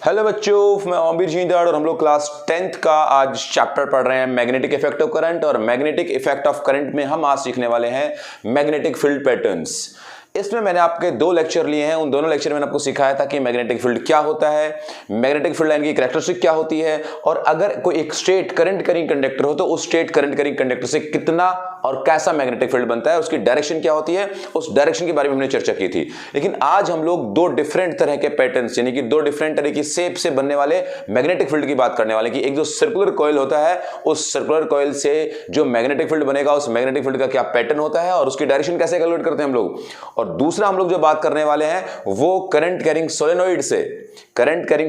Hello बच्चों, मैं ओमवीर जिंदाड़ और हम लोग क्लास 10th का आज चैप्टर पढ़ रहे हैं मैग्नेटिक इफेक्ट ऑफ करंट। और मैग्नेटिक इफेक्ट ऑफ करंट में हम आज सीखने वाले हैं मैग्नेटिक फील्ड पैटर्न्स। इसमें मैंने आपके 2 लेक्चर लिए हैं। उन दोनों लेक्चर में मैंने आपको सिखाया था कि मैग्नेटिक फील्ड क्या होता है, मैग्नेटिक फील्ड लाइन की कैरेक्टरिस्टिक क्या होती है, और अगर कोई एक स्ट्रेट करंट कैरिंग कंडक्टर हो तो उस स्ट्रेट करंट कैरिंग कंडक्टर से कितना और कैसा मैग्नेटिक फील्ड बनता है, उसकी डायरेक्शन क्या होती है, उस डायरेक्शन के बारे में हमने चर्चा की थी। लेकिन आज हम लोग 2 डिफरेंट तरह के पैटर्न्स यानी कि 2 डिफरेंट तरह की शेप से बनने वाले मैग्नेटिक फील्ड की बात करने वाले कि एक जो सर्कुलर कॉइल होता है, उस सर्कुलर कॉइल से जो मैग्नेटिक फील्ड बनेगा, उस मैग्नेटिक फील्ड का क्या पैटर्न होता है और उसकी डायरेक्शन कैसे कैलकुलेट करते हैं हम लोग। और दूसरा हम लोग जो बात करने वाले हैं वो करंट कैरिंग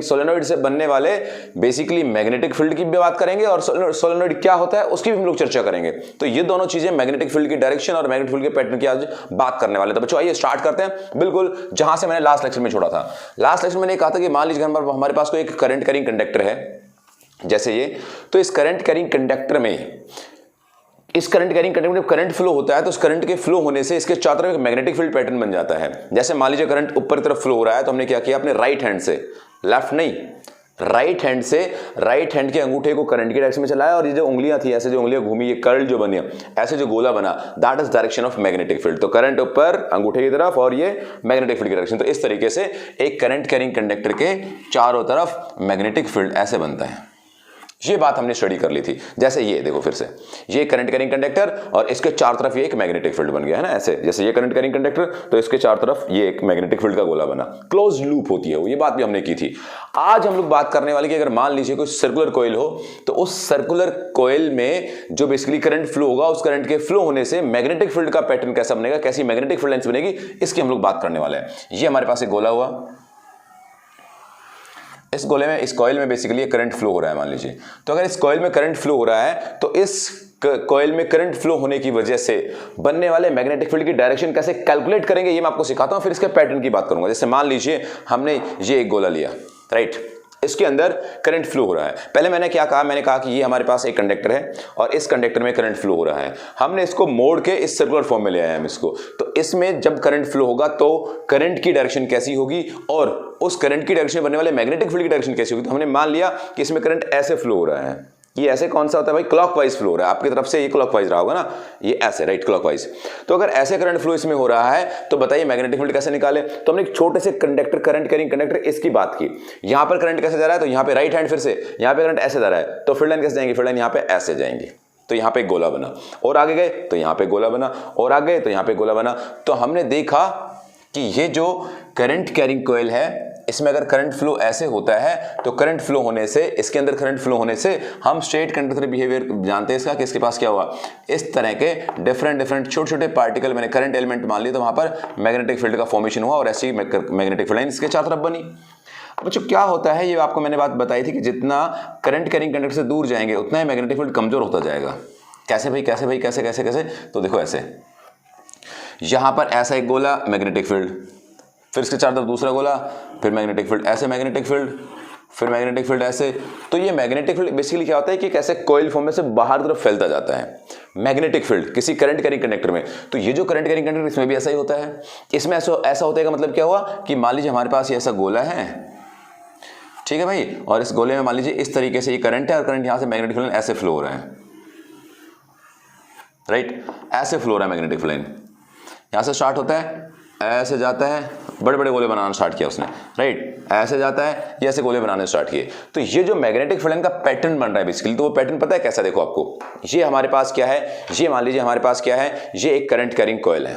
सोलेनोइड से बनने वाले बेसिकली मैग्नेटिक फील्ड की भी बात करेंगे और सोलेनोइड क्या होता है उसकी भी हम लोग चर्चा करेंगे। तो ये दोनों चीजें मैग्नेटिक फील्ड की डायरेक्शन और मैग्नेटिक फील्ड के पैटर्न की आज बात करने वाले हैं। तो बच्चों आइए स्टार्ट करते हैं बिल्कुल जहां से मैंने लास्ट लेक्चर में छोड़ा था। लास्ट लेक्चर में मैंने कहा था कि मान लीजिए हमारे पास कोई एक करंट कैरिंग कंडक्टर है जैसे ये, तो इस करंट कैरिंग कंडक्टर में जब करंट फ्लो होता है तो उस करंट के फ्लो होने से इसके चारों तरफ एक मैग्नेटिक फील्ड पैटर्न बन जाता है। जैसे मान लीजिए करंट ऊपर की तरफ फ्लो हो रहा है तो हमने क्या किया, अपने राइट हैंड से, लेफ्ट नहीं, राइट हैंड के अंगूठे को करंट की डायरेक्शन में चलाया और ये जो उंगलियां थी, ऐसे जो उंगलियां घूमी, ये कर्ल जो बनी, ऐसे जो गोला बना, that is direction of magnetic field. तो करंट ऊपर अंगूठे की तरफ और ये मैग्नेटिक फील्ड की डायरेक्शन। तो इस तरीके से एक करंट कैरिंग कंडक्टर के चारों तरफ मैग्नेटिक फील्ड ऐसे बनता है। ये बात हमने स्टडी कर ली थी। जैसे ये देखो फिर से, ये करंट कैरिंग कंडक्टर और इसके चारों तरफ ये एक मैग्नेटिक फील्ड बन गया है ना, ऐसे जैसे ये करंट कैरिंग कंडक्टर तो इसके चारों तरफ ये एक मैग्नेटिक फील्ड का गोला बना, क्लोज लूप होती है वो, ये बात भी हमने की थी। आज हम लोग बात करने वाले कि अगर मान लीजिए कोई सर्कुलर कॉइल हो तो उस सर्कुलर कॉइल में जो बेसिकली करंट फ्लो होगा, उस करंट के फ्लो होने से मैग्नेटिक फील्ड का पैटर्न कैसा बनेगा, कैसी मैग्नेटिक फील्ड लाइंस बनेगी, इसकी हम लोग बात करने वाले हैं। ये हमारे पास एक गोला हुआ, इस गोले में, इस कॉइल में बेसिकली करंट फ्लो हो रहा है मान लीजिए। तो अगर इस कॉइल में करंट फ्लो हो रहा है तो इस कॉइल में करंट फ्लो होने की वजह से बनने वाले मैग्नेटिक फील्ड की डायरेक्शन कैसे कैलकुलेट करेंगे ये मैं आपको सिखाता हूं, फिर इसके पैटर्न की बात करूंगा। जैसे मान लीजिए हमने ये एक गोला लिया, राइट, इसके अंदर करंट फ्लो हो रहा है। पहले मैंने क्या कहा, मैंने कहा कि ये हमारे पास एक कंडक्टर है और इस कंडक्टर में करंट फ्लो हो रहा है। हमने इसको मोड़ के इस सर्कुलर फॉर्म में ले आए हम इसको। तो इसमें जब करंट फ्लो होगा तो करंट की डायरेक्शन कैसी होगी और उस करंट की डायरेक्शन बनने वाले मैग्नेटिक फील्ड की डायरेक्शन कैसी होगी। तो हमने मान लिया कि इसमें करंट ऐसे फ्लो हो रहा है। ये ऐसे कौन सा होता है भाई, क्लॉकवाइज फ्लो हो रहा है। आपकी तरफ से ये क्लॉकवाइज रहा होगा ना, ये ऐसे, राइट, क्लॉकवाइज। तो अगर ऐसे करंट फ्लो इसमें हो रहा है तो बताइए मैग्नेटिक फील्ड कैसे निकाले। तो हमने एक छोटे से कंडक्टर, करंट कैरिंग कंडक्टर, इसकी बात की। यहां पर करंट कैसे जा रहा है, तो यहां पे राइट हैंड, फिर से यहां पे करंट ऐसे जा रहा है तो फील्ड लाइन कैसे जाएंगी, फील्ड लाइन यहां पे ऐसे जाएंगी। तो यहां पे एक गोला बना और आगे गए तो यहां पे गोला बना और आगे गए तो यहां पे गोला बना। तो हमने देखा कि ये जो करंट कैरिंग कॉइल है इसमें अगर करंट फ्लो ऐसे होता है तो करंट फ्लो होने से, इसके अंदर करंट फ्लो होने से हम स्ट्रेट कंडक्टर बिहेवियर जानते हैं इसका कि इसके पास क्या हुआ, इस तरह के डिफरेंट छोटे छोटे पार्टिकल मैंने करंट एलिमेंट मान लिए तो वहां पर मैग्नेटिक फील्ड का फॉर्मेशन हुआ और ऐसी मैग्नेटिक फील्ड लाइन इसके चारों तरफ बनी। बच्चों क्या होता है, ये आपको मैंने बात बताई थी कि जितना करंट कैरिंग कंडक्टर से दूर जाएंगे उतना ही मैग्नेटिक फील्ड कमजोर होता जाएगा। कैसे भाई, कैसे भाई, कैसे कैसे कैसे, तो देखो ऐसे, यहां पर ऐसा एक गोला मैग्नेटिक फील्ड, फिर इसके चारों तरफ दूसरा गोला, फिर मैग्नेटिक फील्ड ऐसे, मैग्नेटिक फील्ड, फिर मैग्नेटिक फील्ड ऐसे। तो ये मैग्नेटिक फील्ड बेसिकली क्या होता है कि कैसे कॉइल फॉर्म में से बाहर की तरफ फैलता जाता है मैग्नेटिक फील्ड किसी करंट कैरिंग कंडक्टर में। तो ये जो करंट कैरिंग कंडक्टर इसमें भी ऐसा ही होता है। इसमें ऐसा होता है का मतलब क्या हुआ कि मान लीजिए हमारे पास ये ऐसा गोला है, ठीक है भाई, और इस गोले में मान लीजिए इस तरीके से ये करंट है और करंट यहां से मैग्नेटिक फील्ड ऐसे फ्लो हो रहा है, राइट, ऐसे फ्लो हो रहा है मैग्नेटिक फील्ड, यहां से स्टार्ट होता है, ऐसे जाता है, बड़े बड़े गोले बनाना स्टार्ट किया उसने, राइट, ऐसे जाता है, ये ऐसे गोले बनाने स्टार्ट किए। तो ये जो मैग्नेटिक फील्ड का पैटर्न बन रहा है बेसिकली, तो वो पैटर्न पता है कैसा, देखो आपको, ये हमारे पास क्या है, ये मान लीजिए हमारे पास क्या है, ये एक करंट कैरिंग कॉइल है,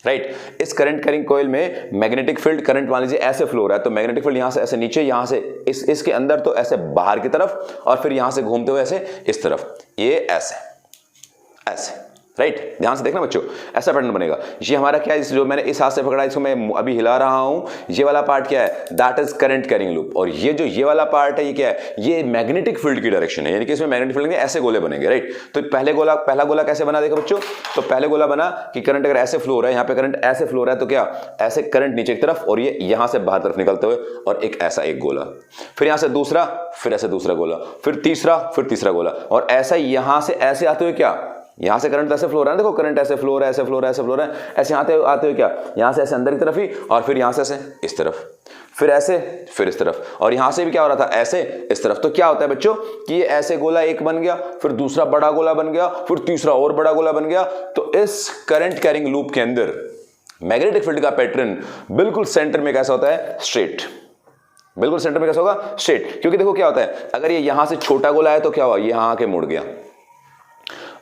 राइट। इस करंट कैरिंग कॉइल में मैग्नेटिक फील्ड, करंट मान लीजिए ऐसे फ्लो हो रहा है तो मैग्नेटिक फील्ड यहां से ऐसे नीचे, यहां से इसके अंदर तो ऐसे बाहर की तरफ और फिर यहां से घूमते हुए ऐसे इस तरफ, ये ऐसे ऐसे, राइट, ध्यान से देखना बच्चों, ऐसा पैटर्न बनेगा। ये हमारा क्या है, जो मैंने इस हाथ से पकड़ा इसको मैं अभी हिला रहा हूं, ये वाला पार्ट क्या है, that is current carrying loop. और ये जो ये वाला पार्ट है ये क्या है, ये मैग्नेटिक फील्ड की डायरेक्शन है, यानी कि इसमें मैग्नेटिक फील्ड के ऐसे गोले बनेंगे, राइट। तो पहला गोला कैसे बना, देखो बच्चों, तो पहले गोला बना कि करंट अगर ऐसे फ्लो हो रहा है, यहाँ पे करंट ऐसे फ्लो हो रहा है तो क्या, ऐसे करंट नीचे की तरफ और ये यहां से बाहर तरफ निकलते हुए और एक ऐसा एक गोला, फिर यहां से दूसरा, फिर ऐसे दूसरा गोला, फिर तीसरा गोला, और ऐसा यहां से ऐसे आते हुए क्या, यहां से करंट ऐसे फ्लो हो रहा है, देखो करंट ऐसे फ्लो हो रहा है, ऐसे फ्लो हो रहा है, ऐसे फ्लो हो रहा है, ऐसे आते हुए क्या, यहां से ऐसे अंदर की तरफ ही और फिर यहां से ऐसे इस तरफ, फिर ऐसे, फिर इस तरफ, और यहां से भी क्या हो रहा था, ऐसे इस तरफ। तो क्या होता है बच्चों कि ये ऐसे गोला एक बन गया, फिर दूसरा बड़ा गोला बन गया, फिर तीसरा और बड़ा गोला बन गया। तो इस करंट कैरिंग लूप के अंदर मैग्नेटिक फील्ड का पैटर्न बिल्कुल सेंटर में कैसा होता है, स्ट्रेट। बिल्कुल सेंटर में कैसा होगा, स्ट्रेट। क्योंकि देखो क्या होता है, अगर ये यहां से छोटा गोला है तो क्या हुआ, ये यहां आके मुड़ गया।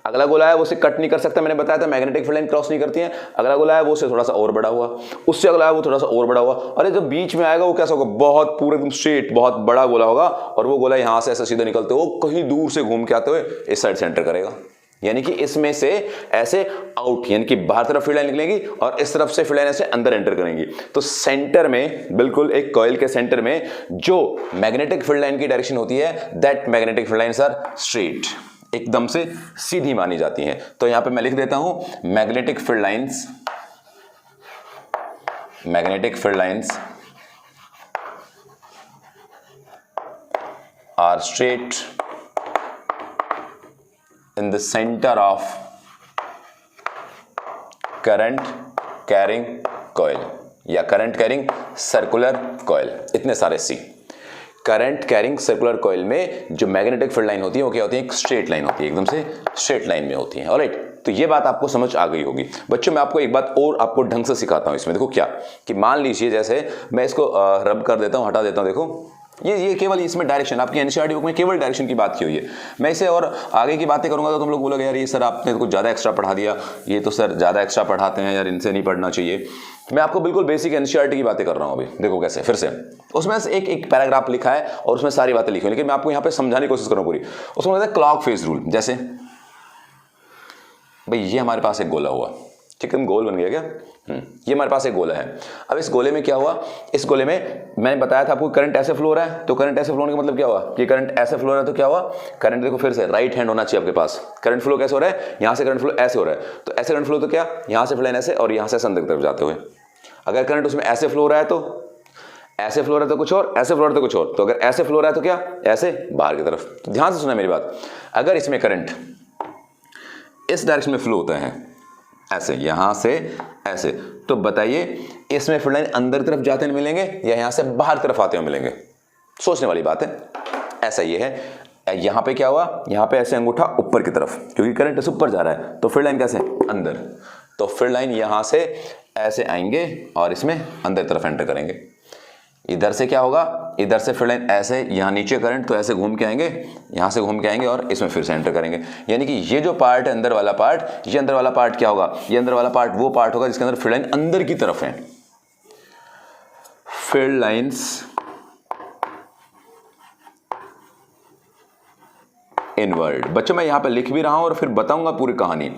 अगला गोला है वो उसे कट नहीं कर सकता, मैंने बताया था मैग्नेटिक फील्ड लाइन क्रॉस नहीं करती है। अगला गोला है वो उससे थोड़ा सा और बड़ा हुआ, उससे अगला है वो थोड़ा सा और बड़ा हुआ। अरे जब बीच में आएगा वो कैसा होगा, बहुत पूरा एकदम स्ट्रेट, बहुत बड़ा गोला होगा। और वो गोला यहां से ऐसे सीधा निकलते हुए कहीं दूर से घूम के आते हुए इस साइड सेंटर करेगा। यानी कि इसमें से ऐसे आउट, यानी कि बाहर तरफ फील्ड लाइन निकलेगी और इस तरफ से फील्ड लाइन ऐसे अंदर एंटर करेंगी। तो सेंटर में, बिल्कुल एक कॉइल के सेंटर में जो मैग्नेटिक फील्ड लाइन की डायरेक्शन होती है, that magnetic field lines are straight, एकदम से सीधी मानी जाती हैं। तो यहां पे मैं लिख देता हूं magnetic field lines, magnetic field lines are straight in the center of current carrying coil या करंट कैरिंग सर्कुलर कॉइल। इतने सारे सी। करंट कैरिंग सर्कुलर कॉइल में जो मैग्नेटिक फील्ड लाइन होती है वो क्या होती है, एक स्ट्रेट लाइन होती है, एकदम से स्ट्रेट लाइन में होती है। ऑलराइट, तो ये बात आपको समझ आ गई होगी। बच्चों मैं आपको एक बात और आपको ढंग से सिखाता हूं इसमें। देखो क्या कि मान लीजिए जैसे मैं इसको रब कर देता हूं, हटा देता हूं। देखो ये केवल इसमें डायरेक्शन, आपकी एनसीईआरटी बुक में केवल डायरेक्शन की बात की हुई है। मैं इसे और आगे की बातें करूंगा तो तुम लोग बोलोगे यार ये सर आपने कुछ ज़्यादा एक्स्ट्रा पढ़ा दिया, ये तो सर ज़्यादा एक्स्ट्रा पढ़ाते हैं यार, इनसे नहीं पढ़ना चाहिए। मैं आपको बिल्कुल बेसिक एनसीईआरटी की बातें कर रहा हूँ अभी। देखो कैसे, फिर से उसमें एक पैराग्राफ लिखा है और उसमें सारी बातें लिखी हुई, लेकिन मैं आपको यहाँ पे समझाने की कोशिश करूँ पूरी। उसमें होता है क्लॉक फेज रूल। जैसे भाई ये हमारे पास एक गोला हुआ, ठीक है, गोल बन गया क्या, ये हमारे पास एक गोला है। अब इस गोले में क्या हुआ, इस गोले में मैंने बताया था आपको करंट ऐसे फ्लो हो रहा है। तो करंट ऐसे फ्लो होने का मतलब क्या हुआ कि करंट ऐसे फ्लो हो रहा है तो क्या हुआ, करंट देखो फिर से राइट हैंड होना चाहिए आपके पास। करंट फ्लो कैसे हो रहा है, यहां से करंट फ्लो ऐसे हो रहा है। तो ऐसे करंट फ्लो तो क्या, यहां से फ्लो ऐसे और यहां से अंदर की तरफ जाते हुए। अगर करंट उसमें ऐसे फ्लो हो रहा है तो ऐसे फ्लो हो रहा है तो कुछ और, ऐसे फ्लो हो रहा है तो कुछ और। तो अगर ऐसे फ्लो हो रहा है तो क्या, ऐसे बाहर की तरफ। तो ध्यान से सुना मेरी बात, अगर इसमें करंट इस डायरेक्शन में फ्लो होता है ऐसे, यहां से ऐसे, तो बताइए इसमें फील्ड लाइन अंदर तरफ जाते हुए मिलेंगे या यहां से बाहर तरफ आते हुए मिलेंगे। सोचने वाली बात है। ऐसा ये है, यहां पे क्या हुआ, यहां पे ऐसे अंगूठा ऊपर की तरफ, क्योंकि करंट इस ऊपर जा रहा है तो फील्ड लाइन कैसे अंदर। तो फील्ड लाइन यहां से ऐसे आएंगे और इसमें अंदर तरफ एंटर करेंगे। इधर से क्या होगा, इधर से फील्ड लाइन ऐसे, यहाँ नीचे करंट तो ऐसे घूम के आएंगे, यहाँ से घूम के आएंगे और इसमें फिर से एंटर करेंगे। यानी कि ये जो पार्ट है अंदर वाला पार्ट, ये अंदर वाला पार्ट क्या होगा, ये अंदर वाला पार्ट वो पार्ट होगा जिसके अंदर फील्ड लाइन अंदर की तरफ है। Field lines inward. बच्चों मैं यहां पे लिख भी रहा हूं और फिर बताऊंगा पूरी कहानी।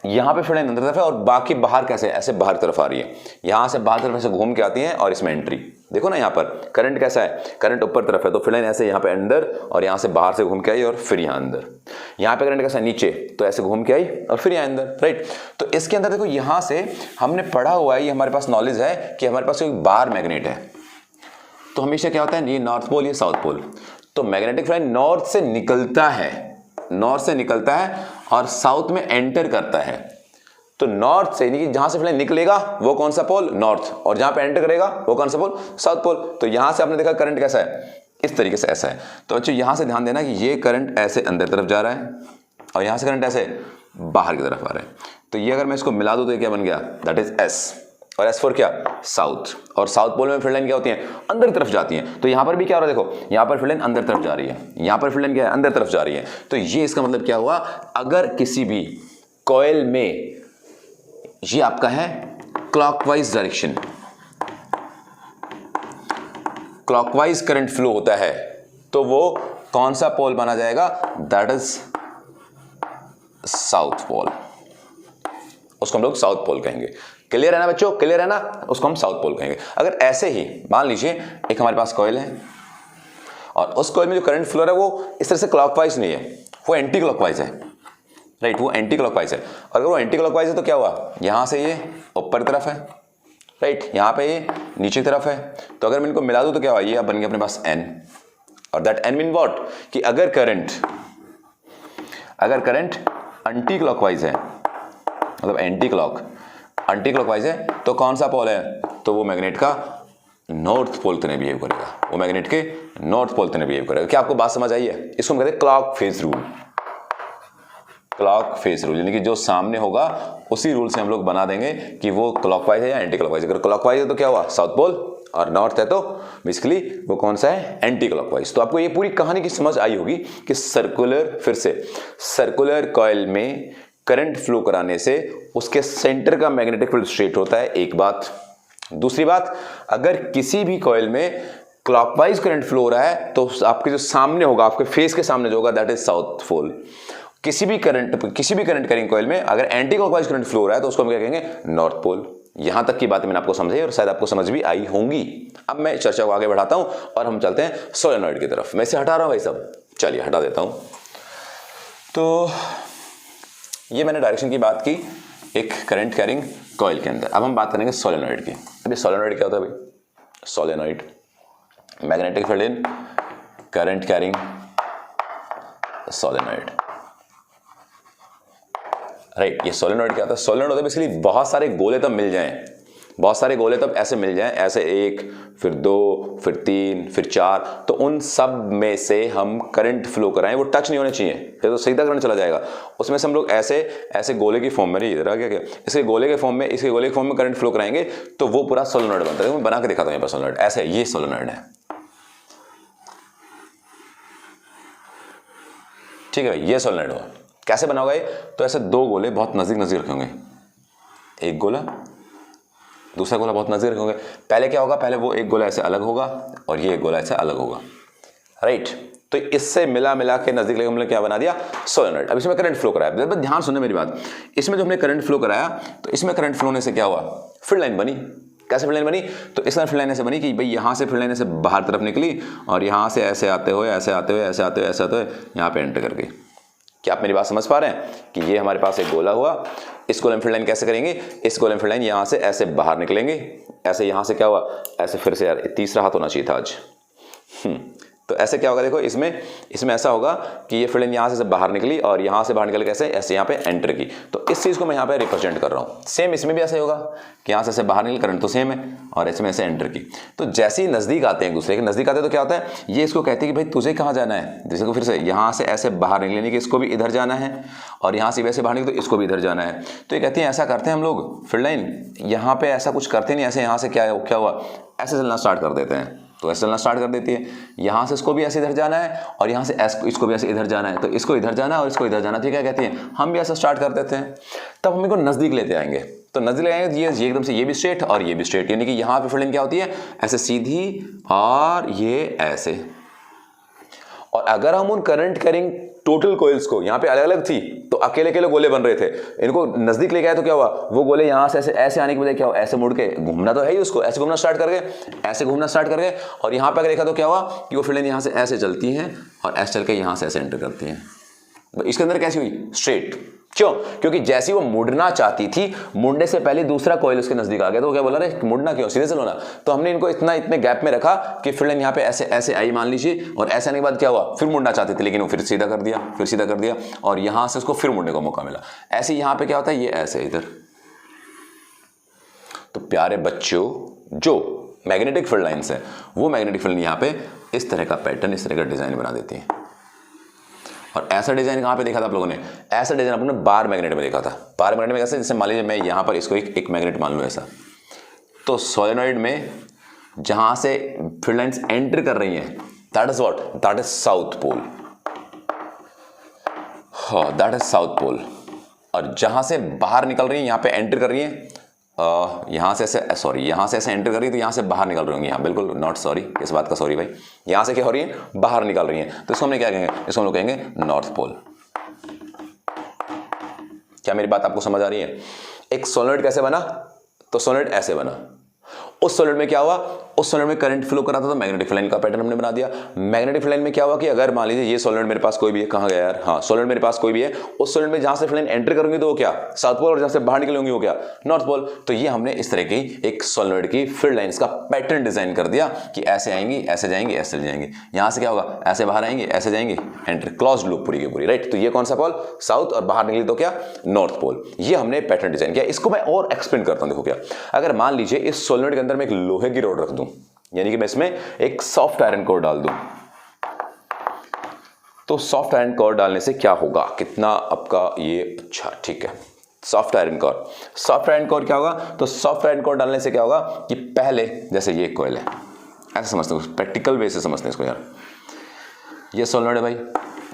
यहां पे फील्ड लाइन अंदर तरफ है और बाकी बाहर कैसे, ऐसे बाहर तरफ आ रही है, यहां से बाहर तरफ ऐसे घूम के आती है और इसमें एंट्री। देखो ना यहां पर करंट कैसा है, करंट ऊपर तरफ है तो फील्ड लाइन ऐसे यहां पे अंदर और यहां से बाहर से घूम के आई और फिर यहां अंदर। यहां पे करंट कैसा है, नीचे, तो ऐसे घूम के आई और फिर यहां अंदर, राइट। तो इसके अंदर देखो यहां से हमने पढ़ा हुआ है, ये हमारे पास नॉलेज है कि हमारे पास एक बार मैग्नेट है। तो हमेशा क्या होता है, ये नॉर्थ पोल, ये साउथ पोल। तो मैग्नेटिक फील्ड लाइन नॉर्थ से निकलता है, नॉर्थ से निकलता है और साउथ में एंटर करता है। तो नॉर्थ से, यानी कि जहां से फील्ड लाइन निकलेगा वो कौन सा पोल, नॉर्थ, और जहां पे एंटर करेगा वो कौन सा पोल, साउथ पोल। तो यहां से आपने देखा करंट कैसा है, इस तरीके से ऐसा है। तो बच्चों यहां से ध्यान देना कि ये करंट ऐसे अंदर तरफ जा रहा है और यहां से करंट ऐसे बाहर की तरफ आ रहा है। तो ये अगर मैं इसको मिला दूं तो ये क्या बन गया, दैट इज एस। और एस फॉर क्या, साउथ। और साउथ पोल में फील्ड लाइन क्या होती है, अंदर तरफ जाती है। तो यहां पर भी क्या हो रहा है, देखो यहां पर फील्ड लाइन अंदर तरफ जा रही है, यहां पर फील्ड लाइन क्या है, अंदर तरफ जा रही है। तो ये इसका मतलब क्या हुआ, अगर किसी भी कॉइल में, ये आपका है clockwise direction, clockwise current flow होता है तो वो कौन सा पोल माना जाएगा, दैट इज साउथ पोल। उसको हम लोग साउथ पोल कहेंगे। क्लियर है ना बच्चों, क्लियर है ना, उसको हम साउथ पोल कहेंगे। अगर ऐसे ही मान लीजिए एक हमारे पास कॉइल है और उस कॉइल में जो करंट फ्लो है वो इस तरह से क्लॉकवाइज नहीं है, वो एंटी क्लॉकवाइज है, राइट, वो एंटी क्लॉकवाइज है। और अगर वो एंटी क्लॉकवाइज है तो क्या हुआ, यहां से ये ऊपर तरफ है, राइट, यहां पे ये नीचे तरफ है। तो अगर मैं इनको मिला दूं तो क्या हुआ, ये बन गया अपने पास n। और दैट n मीन व्हाट, कि अगर करंट एंटी क्लॉकवाइज है, मतलब एंटी क्लॉकवाइज है, तो कौन सा पोल है, तो वो मैग्नेट का नॉर्थ पोल तरह बिहेव करेगा, वो मैग्नेट के नॉर्थ पोल तरह बिहेव करेगा। क्या आपको बात समझ आई है? इसको हम कहते हैं clock phase rule. Clock phase rule यानी कि जो सामने होगा उसी रूल से हम लोग बना देंगे कि वो क्लॉकवाइज है या एंटी क्लॉकवाइज। अगर क्लॉकवाइज है तो क्या हुआ, साउथ पोल, और नॉर्थ है तो बेसिकली वो कौन सा है, एंटी क्लॉकवाइज। तो आपको ये पूरी कहानी की समझ आई होगी कि सर्कुलर, फिर से सर्कुलर कॉइल में करंट फ्लो कराने से उसके सेंटर का मैग्नेटिक फील्ड स्ट्रेट होता है, एक बात। दूसरी बात, अगर किसी भी कॉइल में क्लॉकवाइज करंट फ्लो हो रहा है तो आपके जो सामने होगा, आपके फेस के सामने जो होगा, दैट इज साउथ पोल। किसी भी करंट कैरिंग कॉइल में अगर एंटी क्लॉकवाइज करंट फ्लो हो रहा है तो उसको हम क्या कहेंगे, नॉर्थ पोल। यहां तक की बात मैंने आपको समझाई और शायद आपको समझ भी आई होंगी। अब मैं चर्चा को आगे बढ़ाता हूं और हम चलते हैं सोलेनॉइड की तरफ। मैं इसे हटा रहा हूं भाई सब, चलिए हटा देता हूं। तो ये मैंने डायरेक्शन की बात की एक करंट कैरिंग कॉइल के अंदर। अब हम बात करेंगे सोलेनॉइड की। अभी सोलेनॉइड क्या होता है भाई? सोलेनॉइड मैग्नेटिक फील्ड इन करंट कैरिंग सोलेनॉइड, राइट। ये सोलेनॉइड क्या होता है? सोलेनॉइड होता है बेसिकली बहुत सारे गोले तब मिल जाएं, बहुत सारे गोले तब ऐसे मिल जाएं, ऐसे 1 फिर 2 फिर 3 फिर 4, तो उन सब में से हम करंट फ्लो कराएं, वो टच नहीं होने चाहिए, फिर तो सीधा करंट चला जाएगा। उसमें से हम लोग ऐसे ऐसे गोले की फॉर्म में, इधर आ गया क्या, इसके गोले के फॉर्म में, इसके गोले के फॉर्म में करंट फ्लो कराएंगे तो वो पूरा सोलेनॉइड बनता है। मैं बना के दिखाता हूं यहाँ पर सोलेनॉइड, ऐसे ये सोलेनॉइड है, ठीक है भाई, ये सोलेनॉइड हुआ। कैसे बना होगा ये? तो ऐसे दो गोले बहुत नजदीक नजदीक रखे होंगे, एक गोला दूसरा गोला बहुत नजदीक रखेंगे। पहले क्या होगा, पहले वो एक गोला ऐसे अलग होगा और ये एक गोला ऐसे अलग होगा, राइट। तो इससे मिला मिला के नजदीक लेके हमने क्या बना दिया, सोलेनॉइड। अब इसमें करंट फ्लो कराया, ध्यान सुनना मेरी बात। इसमें जो हमने करंट फ्लो कराया तो इसमें करंट फ्लो होने से क्या हुआ, फील्ड लाइन बनी। कैसे फील्ड लाइन बनी? तो इस तरह फील्ड लाइन ऐसे बनी कि भाई यहाँ से फील्ड लाइन ऐसे बाहर तरफ निकली और यहाँ से ऐसे आते हुए ऐसे आते हुए ऐसे आते हुए ऐसे आते हुए यहाँ पे एंटर कर गई। क्या आप मेरी बात समझ पा रहे हैं कि ये हमारे पास एक गोला हुआ, इस गोले में फील्ड लाइन कैसे करेंगे, इस गोले में फील्ड लाइन यहाँ से ऐसे बाहर निकलेंगे, ऐसे यहाँ से क्या हुआ, ऐसे फिर से यार तीसरा हाथ होना चाहिए था आज। तो ऐसे क्या होगा, देखो इसमें ऐसा होगा कि ये फील्ड लाइन यहाँ से बाहर निकली और यहाँ से बाहर निकल के ऐसे यहाँ पे एंटर की। तो इस चीज़ को मैं यहाँ पे रिप्रेजेंट कर रहा हूँ। सेम इसमें भी ऐसे होगा कि यहाँ से ऐसे बाहर निकल, करंट तो सेम है, और इसमें ऐसे एंटर की। तो जैसे ही नज़दीक आते हैं, एक दूसरे के नज़दीक आते हैं तो क्या होता है, ये इसको कहते हैं कि भाई तुझे कहाँ जाना है। जैसे को फिर से यहाँ से ऐसे बाहर निकलने की, इसको भी इधर जाना है, और यहाँ से वैसे बाहर निकले तो इसको भी इधर जाना है। तो ये कहते हैं ऐसा करते हैं हम लोग, फील्ड लाइन यहाँ पे ऐसा कुछ करते नहीं, ऐसे यहाँ से क्या हुआ, ऐसे चलना स्टार्ट कर देते हैं। तो ऐसे चलना स्टार्ट कर देती है, यहाँ से इसको भी ऐसे इधर जाना है और यहाँ से इसको भी ऐसे इधर जाना है, तो इसको इधर जाना है और इसको इधर जाना, ठीक है। कहती हैं हम भी ऐसा स्टार्ट कर देते हैं। तब हम इनको नज़दीक लेते आएंगे, तो नज़दीक ले आएंगे ये एकदम से ये भी स्ट्रेट और ये भी स्ट्रेट, यानी कि यहाँ पे फील्ड लाइन क्या होती है, ऐसे सीधी और ये ऐसे। और अगर हम उन करंट कैरिंग टोटल कॉइल्स को, यहाँ पे अलग अलग थी तो अकेले अकेले गोले बन रहे थे, इनको नजदीक लेके आए तो क्या हुआ, वो गोले यहाँ से ऐसे आने की बजाय क्या हुआ, ऐसे मुड़ के घूमना तो है ही, उसको ऐसे घूमना स्टार्ट कर गए, ऐसे घूमना स्टार्ट कर गए। और यहाँ पे अगर देखा तो क्या हुआ कि वो फील्ड लाइन यहाँ से ऐसे चलती हैं और ऐसे चल के यहाँ से ऐसे एंटर करती हैं। तो इसके अंदर कैसी हुई, स्ट्रेट। क्यों? क्योंकि जैसी वो मुड़ना चाहती थी, मुड़ने से पहले दूसरा कॉइल उसके नजदीक आ गया, तो वो क्या बोला, रे मुड़ना क्यों, सीधे चलो ना। तो हमने इनको इतने गैप में रखा कि फील्ड लाइन यहाँ पे ऐसे ऐसे आई मान लीजिए, और ऐसे आने के बाद क्या हुआ, फिर मुड़ना चाहते थे लेकिन वो फिर सीधा कर दिया, फिर सीधा कर दिया, और यहां से उसको फिर मुड़ने का मौका मिला। ऐसे यहाँ पे क्या होता है, ये ऐसे इधर। तो प्यारे बच्चों, जो मैग्नेटिक फील्ड लाइन्स है वो मैग्नेटिक फील्ड यहाँ पे इस तरह का पैटर्न, इस तरह का डिजाइन बना देती है। और ऐसा डिजाइन कहाँ पे देखा था आप लोगों ने, ऐसा डिजाइन आप लोगों ने बार मैग्नेट में देखा था। बार मैग्नेट में कैसे, जैसे मान लीजिए मैं यहाँ पर इसको एक मैग्नेट मान लूँ ऐसा, तो सोलेनॉइड में जहां से फील्ड लाइंस एंटर कर रही हैं, that is what, that is south pole. हाँ, दैट इज साउथ पोल। और जहां से बाहर निकल रही हैं, यहाँ पे एंटर कर रही हैं, यहाँ से ऐसे, सॉरी, यहाँ से ऐसे एंटर कर रही है तो यहाँ से बाहर निकल रही होंगी, यहाँ बिल्कुल नॉट सॉरी, इस बात का सॉरी भाई, यहाँ से क्या हो रही है, बाहर निकल रही हैं, तो इसको हमने क्या कहेंगे, इसको हम लोग कहेंगे नॉर्थ पोल। क्या मेरी बात आपको समझ आ रही है? एक सोलेनॉइड कैसे बना, तो सोलेनॉइड ऐसे बना। उस सोलेनॉइड में क्या हुआ, उस सोलेनॉइड में करंट फ्लो करा था तो मैग्नेटिक फील्ड लाइन का पैटर्न हमने बना दिया। मैग्नेटिक फील्ड लाइन में क्या हुआ कि अगर मान लीजिए ये सोलेनॉइड मेरे पास कोई भी है, कहाँ गया यार, हाँ सोलेनॉइड मेरे पास कोई भी है, उस सोलेनॉइड में जहां से फील्ड लाइन एंटर करूंगी तो वो क्या, साउथ पोल, और जहां से बाहर निकलूंगी वो क्या, नॉर्थ पोल। तो ये हमने इस तरह की एक सोलेनॉइड की फील्ड लाइंस का पैटर्न डिजाइन कर दिया कि ऐसे आएंगी, ऐसे जाएंगी, ऐसे चले जाएंगे, यहां से क्या होगा, ऐसे बाहर आएंगे, ऐसे जाएंगे, एंटर, क्लोज्ड लूप पूरी की पूरी, राइट। तो ये कौन सा पोल, साउथ, और बाहर निकली तो क्या, नॉर्थ पोल। ये हमने पैटर्न डिजाइन किया। इसको मैं और एक्सप्लेन करता हूं, देखो क्या, अगर मान लीजिए इस सोलेनॉइड के अंदर मैं एक लोहे की रॉड रख दूं, यानी कि मैं इसमें एक सॉफ्ट आयरन कोर डाल दूं। तो सॉफ्ट आयरन कोर डालने से क्या होगा, कितना आपका ये अच्छा ठीक है। Soft iron core, soft iron core क्या होगा, तो सॉफ्ट आयरन कोर डालने से क्या होगा कि पहले जैसे ये कॉइल है, ऐसे समझते हैं, प्रैक्टिकल वे से समझते हैं इसको यार। ये सोलेनॉइड है भाई,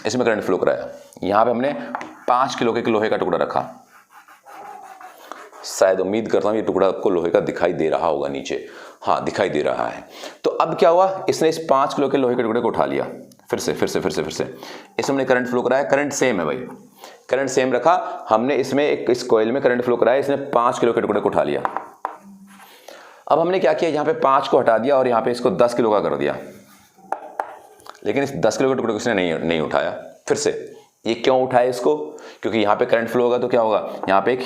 इसमें करंट फ्लो कराया, यहाँ पे हमने 5 किलो के लोहे का टुकड़ा रखा, शायद उम्मीद करता हूँ ये टुकड़ा आपको लोहे का दिखाई दे रहा होगा नीचे, हाँ दिखाई दे रहा है। तो अब क्या हुआ, इसने इस 5 किलो के लोहे के टुकड़े को उठा लिया, फिर से इसमें हमने करंट फ्लो कराया, करंट सेम है भाई, करंट सेम रखा हमने, इसमें एक इस कॉइल में करंट फ्लो कराया, इसने 5 किलो के टुकड़े को उठा लिया। अब हमने क्या किया, यहाँ पे 5 को हटा दिया और यहाँ पे इसको 10 किलो का कर दिया, लेकिन इस 10 किलो के टुकड़े को इसने नहीं उठाया। फिर से ये क्यों उठाया इसको, क्योंकि यहाँ पे करंट फ्लो होगा तो क्या होगा, यहाँ पे एक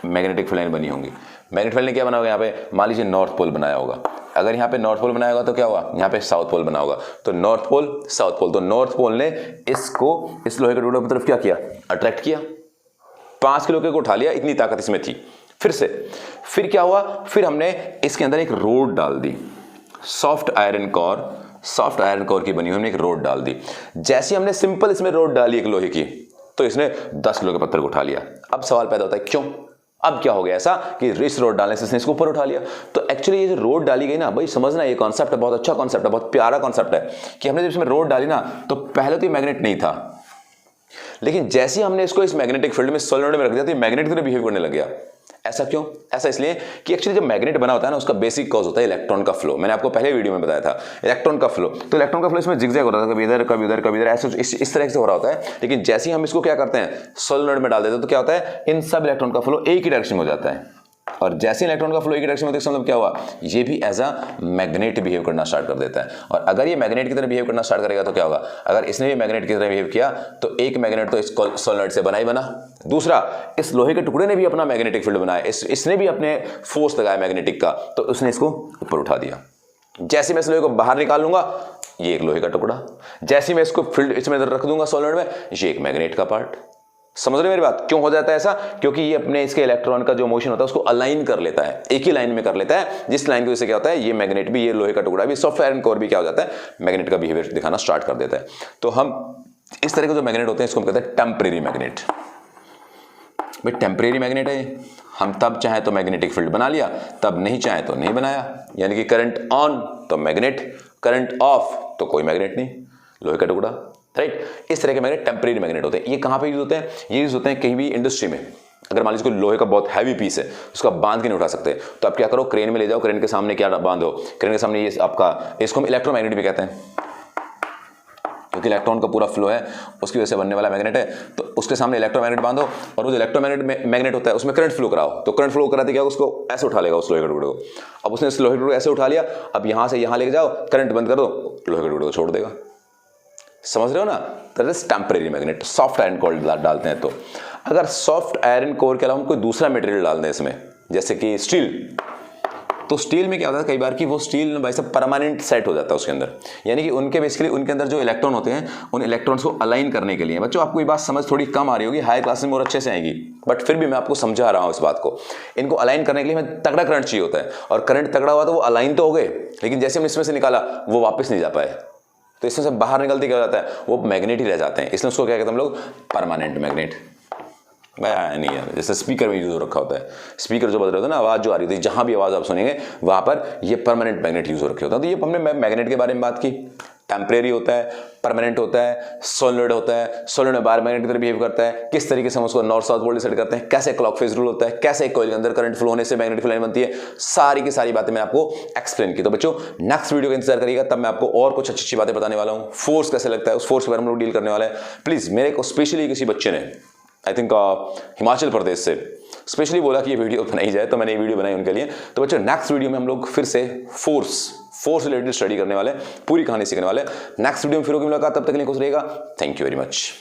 मैग्नेटिक फील्ड लाइन बनी होंगी। मैग्नेटिक फील्ड ने क्या बना होगा, यहाँ पे मान लीजिए नॉर्थ पोल बनाया होगा, अगर यहाँ पे नॉर्थ पोल बनाया होगा तो क्या होगा, यहाँ पे साउथ पोल बना होगा, तो नॉर्थ पोल साउथ पोल, तो नॉर्थ पोल ने इसको इस लोहे के टुकड़े की तरफ क्या किया, अट्रैक्ट किया, 5 किलो के को उठा लिया, इतनी ताकत इसमें थी। फिर क्या हुआ, फिर हमने इसके अंदर एक रोड डाल दी, सॉफ्ट आयरन कोर की बनी हुई हमने एक रोड डाल दी। जैसे हमने सिंपल इसमें रोड डाली एक लोहे की, तो इसने 10 किलो के पत्थर को उठा लिया। अब सवाल पैदा होता है क्यों, अब क्या हो गया ऐसा कि इस रोड डालने से इसने इसको ऊपर उठा लिया। तो एक्चुअली ये जो रोड डाली गई ना भाई, समझना ये कॉन्सेप्ट है, बहुत अच्छा कॉन्सेप्ट है, बहुत प्यारा कॉन्सेप्ट है कि हमने जब इसमें रोड डाली ना, तो पहले तो ये मैग्नेट नहीं था, लेकिन जैसे ही हमने इसको इस मैग्नेटिक फील्ड में सोलेनॉइड में रख दिया तो ये मैग्नेट की तरह बिहेव करने लग गया। ऐसा क्यों, ऐसा इसलिए कि एक्चुअली जब मैग्नेट बना होता है ना, उसका बेसिक कॉज होता है इलेक्ट्रॉन का फ्लो। मैंने आपको पहले वीडियो में बताया था इलेक्ट्रॉन का फ्लो, तो इलेक्ट्रॉन का फ्लो इसमें जिगजैग हो रहा था, कभी इधर कभी उधर कभी इधर, ऐसे इस तरह से हो रहा होता है। लेकिन जैसे ही हम इसको क्या करते हैं, सोलेनॉइड में डाल देते हैं, तो क्या होता है, इन सब इलेक्ट्रॉन का फ्लो एक ही डायरेक्शन में हो जाता है, और जैसे इलेक्ट्रॉन का फ्लो एक डायरेक्शन में, मतलब क्या हुआ, ये भी एज अ मैग्नेट बिहेव करना स्टार्ट कर देता है। और अगर ये मैग्नेट की तरह बिहेव करना स्टार्ट करेगा तो क्या होगा, अगर इसने भी मैग्नेट की तरह बिहेव किया तो एक मैग्नेट तो इस सोलेनॉइड से बना ही बना, दूसरा इस लोहे के टुकड़े ने भी अपना मैग्नेटिक फील्ड बनाया, इसने भी अपने फोर्स लगाया मैग्नेटिक का, तो उसने इसको ऊपर उठा दिया। जैसे मैं इस लोहे को बाहर निकाल लूंगा, ये एक लोहे का टुकड़ा, जैसे मैं इसको फील्ड इसमें रख दूंगा सोलेनॉइड में, ये एक मैग्नेट का पार्ट। समझ रहे मेरी बात, क्यों हो जाता है ऐसा, क्योंकि ये अपने इसके इलेक्ट्रॉन का जो मोशन होता है उसको अलाइन कर लेता है, एक ही लाइन में कर लेता है, जिस लाइन की वजह से क्या होता है, ये मैग्नेट भी, ये लोहे का टुकड़ा भी, सॉफ्ट आयरन कोर भी क्या हो जाता है, मैग्नेट का बिहेवियर दिखाना स्टार्ट कर देता है। तो हम इस तरह के जो मैग्नेट होते हैं इसको हम कहते हैं टेम्परेरी मैग्नेट। भाई टेम्परेरी मैग्नेट है, हम तब चाहे तो मैग्नेटिक फील्ड बना लिया, तब नहीं चाहे तो नहीं बनाया, यानी कि करंट ऑन तो मैग्नेट, करंट ऑफ तो कोई मैग्नेट नहीं, लोहे का टुकड़ा, राइट। इस तरह के मैग्नेट टेम्परेरी मैग्नेट होते हैं। ये कहां पे यूज होते हैं, ये यूज होते हैं कहीं भी इंडस्ट्री में। अगर मान लीजिए कोई लोहे का बहुत हैवी पीस है, उसका बांध के नहीं उठा सकते, तो आप क्या करो, क्रेन में ले जाओ, क्रेन के सामने क्या बांधो, क्रेन के सामने ये आपका, इसको हम इलेक्ट्रोमैग्नेट भी कहते हैं, क्योंकि इलेक्ट्रॉन का पूरा फ्लो है, उसकी वजह से बनने वाला मैग्नेट है। तो उसके सामने इलेक्ट्रोमैग्नेट बांधो, और वो जो इलेक्ट्रोमैग्नेट मैग्नेट होता है उसमें करंट फ्लो कराओ, तो करंट फ्लो कराते क्या, उसको ऐसे उठा लेगा उस लोहे के टुकड़े को। अब उसने इस लोहे के टुकड़े ऐसे उठा लिया, अब यहां से यहां लेके जाओ, करंट बंद कर दो, लोहे के टुकड़े को छोड़ देगा। समझ रहे हो ना, that is temporary magnet. Soft iron core डालते हैं, तो अगर सॉफ्ट आयरन कोर के अलावा हम कोई दूसरा मटेरियल डाल दें इसमें, जैसे कि स्टील, तो स्टील में क्या होता है कई बार कि वो स्टील भाई सब परमानेंट सेट हो जाता है उसके अंदर, यानी कि उनके बेसिकली उनके अंदर जो इलेक्ट्रॉन होते हैं, उन इलेक्ट्रॉन्स को अलाइन करने के लिए, बच्चों आपको ये बात समझ थोड़ी कम आ रही होगी, हायर क्लासेस में और अच्छे से आएगी, बट फिर भी मैं आपको समझा रहा हूँ इस बात को। इनको अलाइन करने के लिए हमें तगड़ा करंट चाहिए होता है, और करंट तगड़ा हुआ तो वो अलाइन तो हो गए, लेकिन जैसे हमने इसमें से निकाला वो वापस नहीं जा पाए, तो इसमें से बाहर निकलते क्या हो जाता है, वो मैग्नेट ही रह जाते हैं, इसलिए उसको क्या कहते हैं हम लोग, परमानेंट मैग्नेट। नहीं यार, जैसे स्पीकर में यूज हो रखा होता है, स्पीकर जो बज रहे होते हैं ना, आवाज जो आ रही होती है, जहां भी आवाज आप सुनेंगे वहां पर ये परमानेंट मैग्नेट यूज हो रखे होता है। तो ये हमने मैग्नेट के बारे में बात की, टेम्परेरी होता है, परमानेंट होता है, सोलेनॉइड होता है, सोलेनॉइड बार मैग्नेट की तरह बिहेव करता है, किस तरीके से हम उसको नॉर्थ साउथ पोल डिसाइड करते हैं, कैसे क्लॉक फेज रूल होता है, कैसे कोइल के अंदर करंट फ्लो होने से मैग्नेटिक लाइन बनती है, सारी की सारी बातें मैं आपको एक्सप्लेन की। तो बच्चों नेक्स्ट वीडियो का इंतजार करिएगा, तब मैं आपको और कुछ अच्छी अच्छी बातें बताने वाला हूँ। फोर्स कैसे लगता है, उस फोर्स के बारे में हम लोग डील करने वाले हैं। प्लीज मेरे को स्पेशली किसी बच्चे ने, आई थिंक हिमाचल प्रदेश से स्पेशली बोला कि ये वीडियो बनाई जाए, तो मैंने ये वीडियो बनाई उनके लिए। तो बच्चों नेक्स्ट वीडियो में हम लोग फिर से फोर्स रिलेटेड स्टडी करने वाले, पूरी कहानी सीखने वाले। नेक्स्ट वीडियो में फिर होगी मुलाकात, तब तक के लिए खुश रहिएगा। Thank you very much.